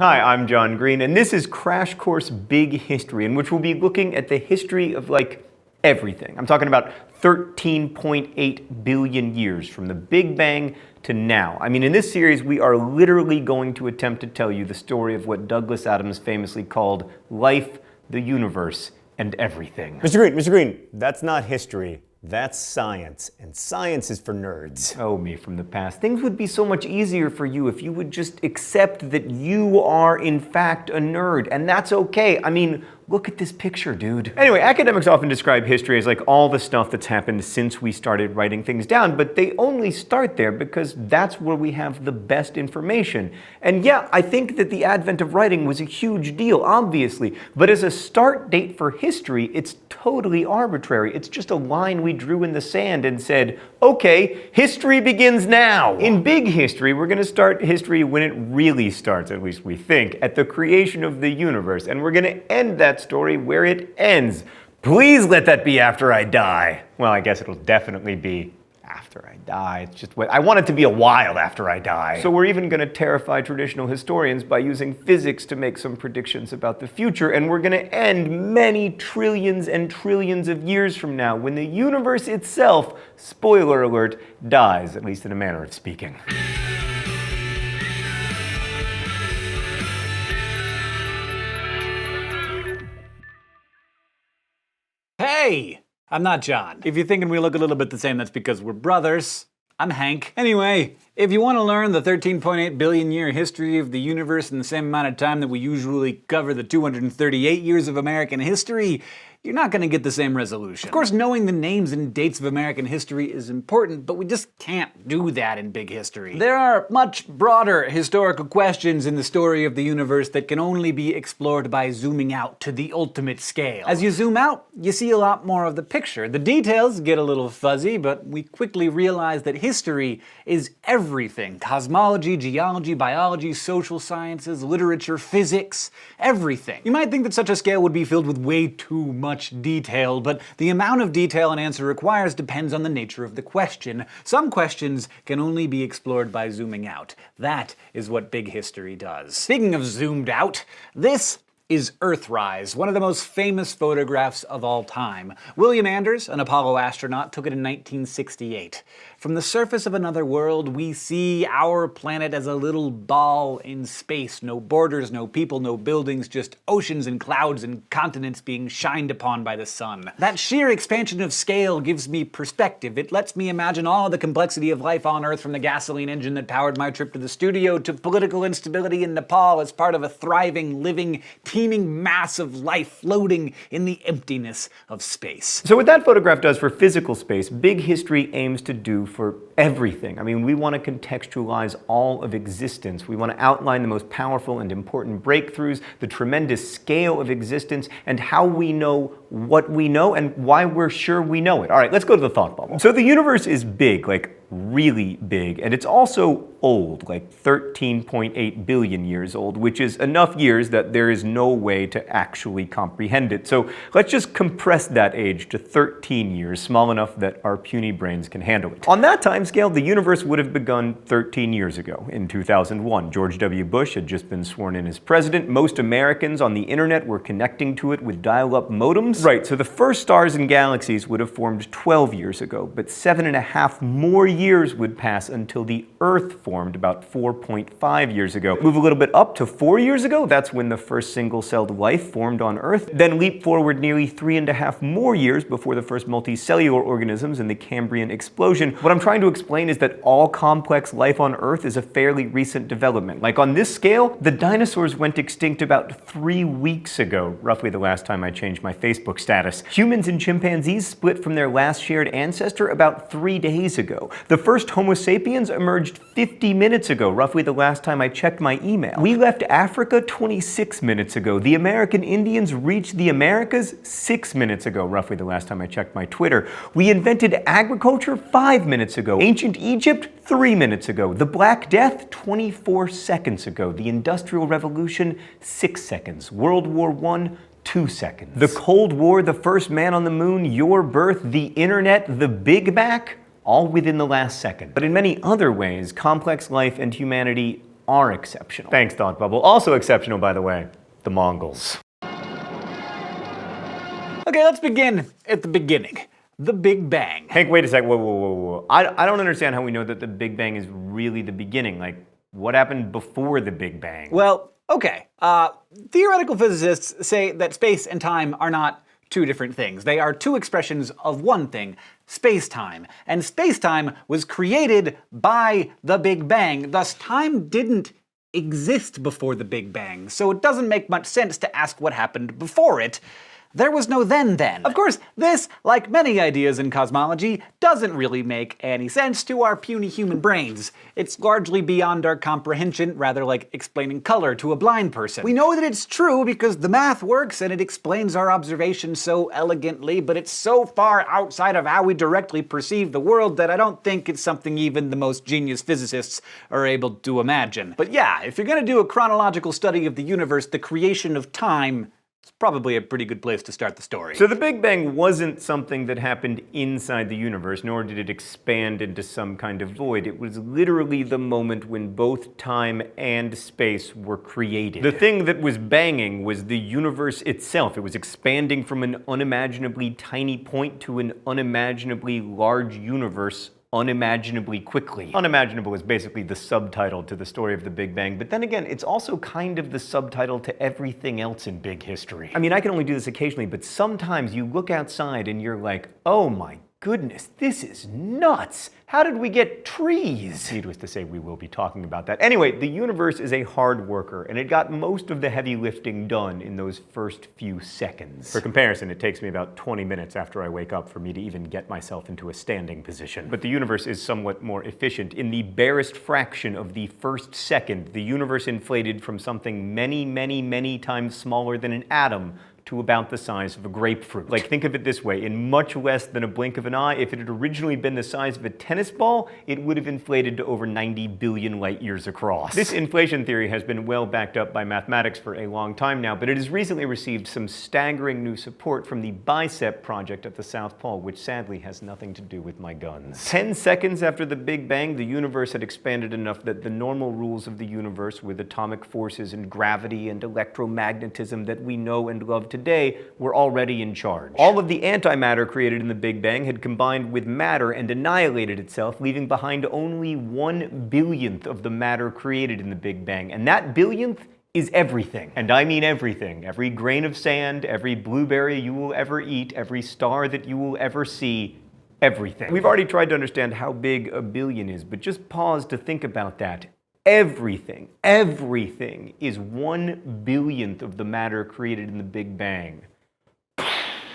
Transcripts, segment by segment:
Hi, I'm John Green, and this is Crash Course Big History, in which we'll be looking at the history of, everything. I'm talking about 13.8 billion years from the Big Bang to now. I mean, in this series, we are literally going to attempt to tell you the story of what Douglas Adams famously called life, the universe, and everything. Mr. Green, that's not history. That's science, and science is for nerds. Oh, me from the past. Things would be so much easier for you if you would just accept that you are, in fact, a nerd, and that's okay. I mean, look at this picture, dude. Anyway, academics often describe history as all the stuff that's happened since we started writing things down, but they only start there because that's where we have the best information. And yeah, I think that the advent of writing was a huge deal, obviously, but as a start date for history, it's totally arbitrary. It's just a line we drew in the sand and said, okay, history begins now. In big history, we're gonna start history when it really starts, at least we think, at the creation of the universe, and we're gonna end that story where it ends. Please let that be after I die. Well, I guess it'll definitely be after I die. It's just what I want it to be a while after I die. So we're even going to terrify traditional historians by using physics to make some predictions about the future, and we're going to end many trillions and trillions of years from now when the universe itself, spoiler alert, dies, at least in a manner of speaking. Hey! I'm not John. If you're thinking we look a little bit the same, that's because we're brothers. I'm Hank. Anyway, if you want to learn the 13.8 billion year history of the universe in the same amount of time that we usually cover the 238 years of American history, you're not going to get the same resolution. Of course, knowing the names and dates of American history is important, but we just can't do that in big history. There are much broader historical questions in the story of the universe that can only be explored by zooming out to the ultimate scale. As you zoom out, you see a lot more of the picture. The details get a little fuzzy, but we quickly realize that history is everything. Cosmology, geology, biology, social sciences, literature, physics, everything. You might think that such a scale would be filled with way too much detail, but the amount of detail an answer requires depends on the nature of the question. Some questions can only be explored by zooming out. That is what big history does. Speaking of zoomed out, this is Earthrise, one of the most famous photographs of all time. William Anders, an Apollo astronaut, took it in 1968. From the surface of another world, we see our planet as a little ball in space. No borders, no people, no buildings, just oceans and clouds and continents being shined upon by the sun. That sheer expansion of scale gives me perspective. It lets me imagine all the complexity of life on Earth, from the gasoline engine that powered my trip to the studio to political instability in Nepal as part of a thriving, living, teeming mass of life floating in the emptiness of space. So what that photograph does for physical space, big history aims to do for everything. I mean, we want to contextualize all of existence. We want to outline the most powerful and important breakthroughs, the tremendous scale of existence, and how we know what we know and why we're sure we know it. All right, let's go to the thought bubble. So the universe is big, really big, and it's also old, 13.8 billion years old, which is enough years that there is no way to actually comprehend it. So let's just compress that age to 13 years, small enough that our puny brains can handle it. On that time scale, the universe would have begun 13 years ago, in 2001. George W. Bush had just been sworn in as president. Most Americans on the internet were connecting to it with dial-up modems. Right, so the first stars and galaxies would have formed 12 years ago, but 7.5 more years would pass until the Earth formed about 4.5 years ago. Move a little bit up to 4 years ago, that's when the first single-celled life formed on Earth. Then leap forward nearly 3.5 more years before the first multicellular organisms in the Cambrian explosion. What I'm trying to explain is that all complex life on Earth is a fairly recent development. On this scale, the dinosaurs went extinct about 3 weeks ago, roughly the last time I changed my Facebook status. Humans and chimpanzees split from their last shared ancestor about 3 days ago. The first Homo sapiens emerged 50 minutes ago, roughly the last time I checked my email. We left Africa 26 minutes ago. The American Indians reached the Americas 6 minutes ago, roughly the last time I checked my Twitter. We invented agriculture 5 minutes ago. Ancient Egypt 3 minutes ago. The Black Death 24 seconds ago. The Industrial Revolution 6 seconds. World War I 2 seconds. The Cold War, the first man on the moon, your birth, the internet, the Big Bang, all within the last second. But in many other ways, complex life and humanity are exceptional. Thanks, Thought Bubble. Also exceptional, by the way, the Mongols. Okay, let's begin at the beginning. The Big Bang. Hank, wait a sec. Whoa. I don't understand how we know that the Big Bang is really the beginning. Like, what happened before the Big Bang? Well, okay. Theoretical physicists say that space and time are not two different things. They are two expressions of one thing, space-time. And space-time was created by the Big Bang. Thus, time didn't exist before the Big Bang. So it doesn't make much sense to ask what happened before it. There was no then. Of course, this, like many ideas in cosmology, doesn't really make any sense to our puny human brains. It's largely beyond our comprehension, rather like explaining color to a blind person. We know that it's true because the math works and it explains our observations so elegantly, but it's so far outside of how we directly perceive the world that I don't think it's something even the most genius physicists are able to imagine. But yeah, if you're gonna do a chronological study of the universe, the creation of time, it's probably a pretty good place to start the story. So the Big Bang wasn't something that happened inside the universe, nor did it expand into some kind of void. It was literally the moment when both time and space were created. The thing that was banging was the universe itself. It was expanding from an unimaginably tiny point to an unimaginably large universe unimaginably quickly. Unimaginable is basically the subtitle to the story of the Big Bang, but then again, it's also kind of the subtitle to everything else in big history. I mean, I can only do this occasionally, but sometimes you look outside and you're like, oh my goodness, this is nuts! How did we get trees? Needless to say, we will be talking about that. Anyway, the universe is a hard worker, and it got most of the heavy lifting done in those first few seconds. For comparison, it takes me about 20 minutes after I wake up for me to even get myself into a standing position. But the universe is somewhat more efficient. In the barest fraction of the first second, the universe inflated from something many times smaller than an atom to about the size of a grapefruit. Like, think of it this way, in much less than a blink of an eye, if it had originally been the size of a tennis ball, it would have inflated to over 90 billion light years across. This inflation theory has been well backed up by mathematics for a long time now, but it has recently received some staggering new support from the BICEP project at the South Pole, which sadly has nothing to do with my guns. 10 seconds after the Big Bang, the universe had expanded enough that the normal rules of the universe, with atomic forces and gravity and electromagnetism that we know and love today, were already in charge. All of the antimatter created in the Big Bang had combined with matter and annihilated itself, leaving behind only 1/1000th of the matter created in the Big Bang. And that billionth is everything. And I mean everything. Every grain of sand, every blueberry you will ever eat, every star that you will ever see, everything. We've already tried to understand how big a billion is, but just pause to think about that. Everything is 1/1000th of the matter created in the Big Bang.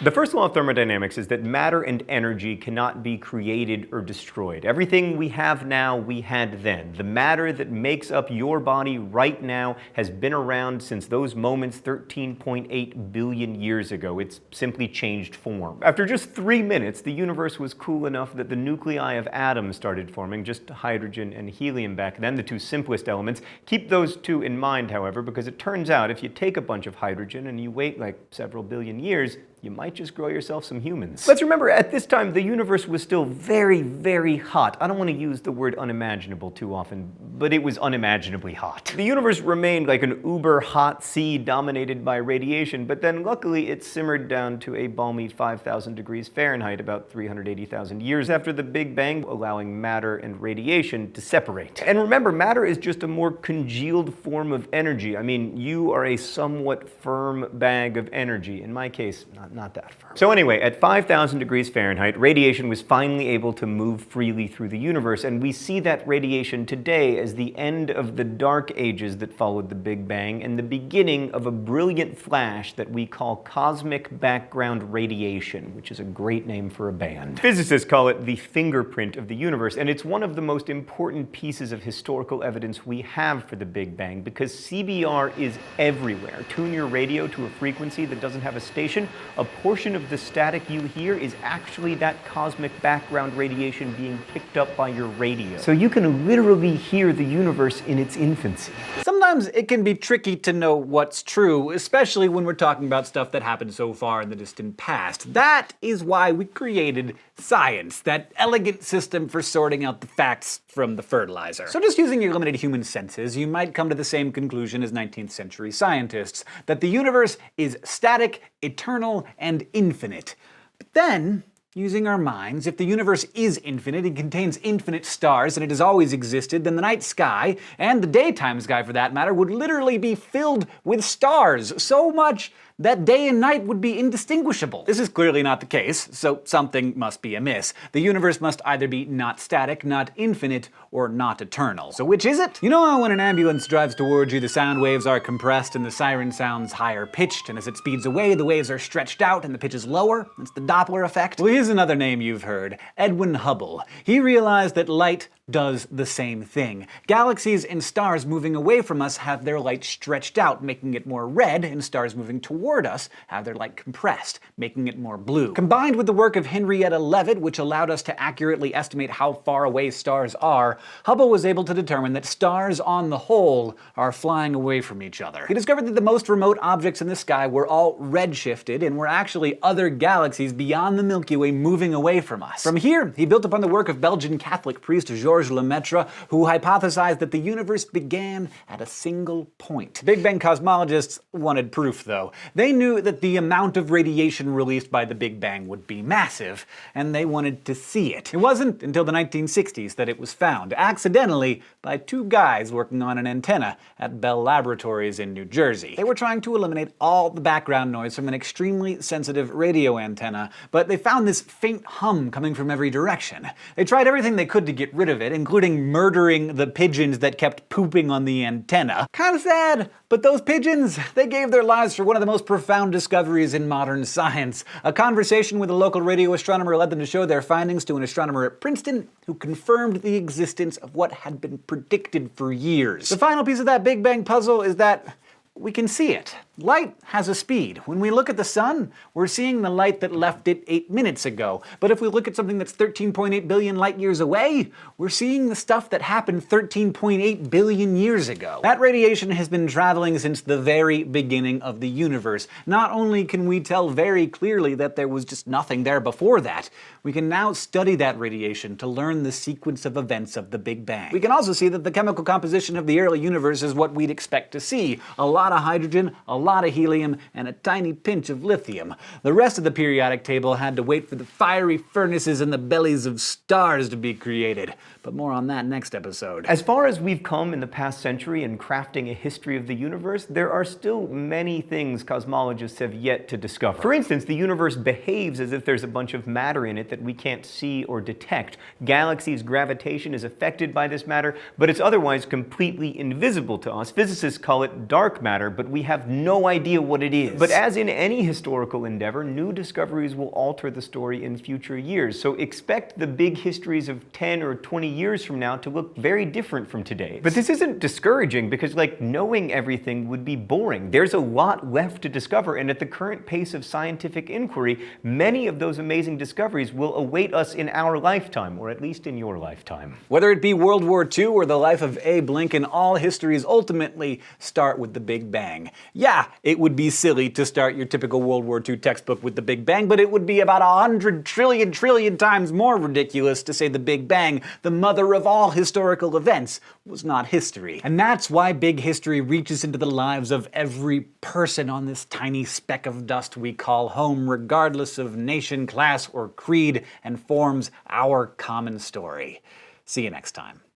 The first law of thermodynamics is that matter and energy cannot be created or destroyed. Everything we have now, we had then. The matter that makes up your body right now has been around since those moments 13.8 billion years ago. It's simply changed form. After just 3 minutes, the universe was cool enough that the nuclei of atoms started forming, just hydrogen and helium back then, the two simplest elements. Keep those two in mind, however, because it turns out if you take a bunch of hydrogen and you wait like several billion years, you might just grow yourself some humans. Let's remember, at this time, the universe was still very hot. I don't want to use the word unimaginable too often, but it was unimaginably hot. The universe remained like an uber hot sea dominated by radiation, but then luckily it simmered down to a balmy 5,000 degrees Fahrenheit about 380,000 years after the Big Bang, allowing matter and radiation to separate. And remember, matter is just a more congealed form of energy. I mean, you are a somewhat firm bag of energy. In my case, not that firm. So anyway, at 5,000 degrees Fahrenheit, radiation was finally able to move freely through the universe, and we see that radiation today as the end of the dark ages that followed the Big Bang and the beginning of a brilliant flash that we call cosmic background radiation, which is a great name for a band. Physicists call it the fingerprint of the universe, and it's one of the most important pieces of historical evidence we have for the Big Bang because CBR is everywhere. Tune your radio to a frequency that doesn't have a station, a portion of the static you hear is actually that cosmic background radiation being picked up by your radio. So you can literally hear the universe in its infancy. Sometimes sometimes it can be tricky to know what's true, especially when we're talking about stuff that happened so far in the distant past. That is why we created science, that elegant system for sorting out the facts from the fertilizer. So just using your limited human senses, you might come to the same conclusion as 19th century scientists, that the universe is static, eternal, and infinite. But then, using our minds, if the universe is infinite and contains infinite stars and it has always existed, then the night sky, and the daytime sky for that matter, would literally be filled with stars, so much that day and night would be indistinguishable. This is clearly not the case, so something must be amiss. The universe must either be not static, not infinite, or not eternal. So which is it? You know how when an ambulance drives towards you, the sound waves are compressed and the siren sounds higher pitched, and as it speeds away, the waves are stretched out and the pitch is lower? It's the Doppler effect. Well, here's another name you've heard, Edwin Hubble. He realized that light does the same thing. Galaxies and stars moving away from us have their light stretched out, making it more red, and stars moving toward us have their light compressed, making it more blue. Combined with the work of Henrietta Leavitt, which allowed us to accurately estimate how far away stars are, Hubble was able to determine that stars on the whole are flying away from each other. He discovered that the most remote objects in the sky were all redshifted and were actually other galaxies beyond the Milky Way moving away from us. From here, he built upon the work of Belgian Catholic priest Georges Lemaitre, who hypothesized that the universe began at a single point. Big Bang cosmologists wanted proof, though. They knew that the amount of radiation released by the Big Bang would be massive, and they wanted to see it. It wasn't until the 1960s that it was found, accidentally, by two guys working on an antenna at Bell Laboratories in New Jersey. They were trying to eliminate all the background noise from an extremely sensitive radio antenna, but they found this faint hum coming from every direction. They tried everything they could to get rid of it, including murdering the pigeons that kept pooping on the antenna. Kinda sad, but those pigeons, they gave their lives for one of the most profound discoveries in modern science. A conversation with a local radio astronomer led them to show their findings to an astronomer at Princeton, who confirmed the existence of what had been predicted for years. The final piece of that Big Bang puzzle is that we can see it. Light has a speed. When we look at the sun, we're seeing the light that left it 8 minutes ago. But if we look at something that's 13.8 billion light years away, we're seeing the stuff that happened 13.8 billion years ago. That radiation has been traveling since the very beginning of the universe. Not only can we tell very clearly that there was just nothing there before that, we can now study that radiation to learn the sequence of events of the Big Bang. We can also see that the chemical composition of the early universe is what we'd expect to see. A lot of hydrogen, a lot of helium, and a tiny pinch of lithium. The rest of the periodic table had to wait for the fiery furnaces in the bellies of stars to be created. But more on that next episode. As far as we've come in the past century in crafting a history of the universe, there are still many things cosmologists have yet to discover. For instance, the universe behaves as if there's a bunch of matter in it that we can't see or detect. Galaxies' gravitation is affected by this matter, but it's otherwise completely invisible to us. Physicists call it dark matter, but we have no idea what it is. But as in any historical endeavor, new discoveries will alter the story in future years. So expect the big histories of 10 or 20 years from now to look very different from today. But this isn't discouraging because, like, knowing everything would be boring. There's a lot left to discover, and at the current pace of scientific inquiry, many of those amazing discoveries will await us in our lifetime, or at least in your lifetime. Whether it be World War II or the life of Abe Lincoln, all histories ultimately start with the Big Bang. Yeah, it would be silly to start your typical World War II textbook with the Big Bang, but it would be about 100 trillion times more ridiculous to say the Big Bang, the mother of all historical events, was not history. And that's why big history reaches into the lives of every person on this tiny speck of dust we call home, regardless of nation, class, or creed, and forms our common story. See you next time.